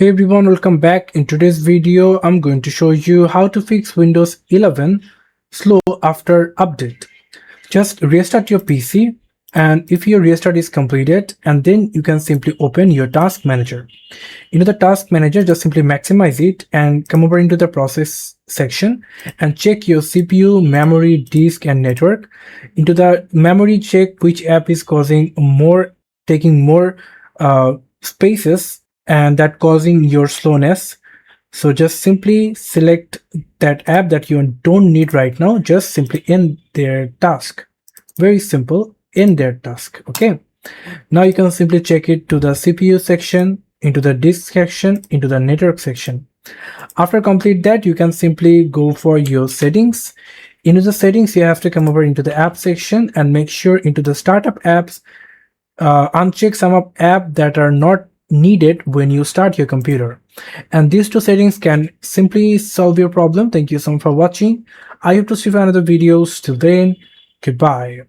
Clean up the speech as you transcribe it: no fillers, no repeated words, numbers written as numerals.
Hey everyone, welcome back. In today's video, I'm going to show you how to fix Windows 11 slow after update. Just restart your PC, and if your restart is completed, and then you can simply open your task manager. Into the task manager, just simply maximize it and come over into the process section and check your CPU, memory, disk, and network. Into the memory, check which app is taking more spaces and that causing your slowness. So just simply select that app that you don't need right now. Just simply end their task. Very simple, end their task. Okay. Now you can simply check it to the CPU section, into the disk section, into the network section. After complete that, you can simply go for your settings. Into the settings, you have to come over into the app section and make sure into the startup apps, uncheck some of apps that are not needed when you start your computer. And these two settings can simply solve your problem. Thank you so much for watching. I hope to see you in another videos. Till then, goodbye.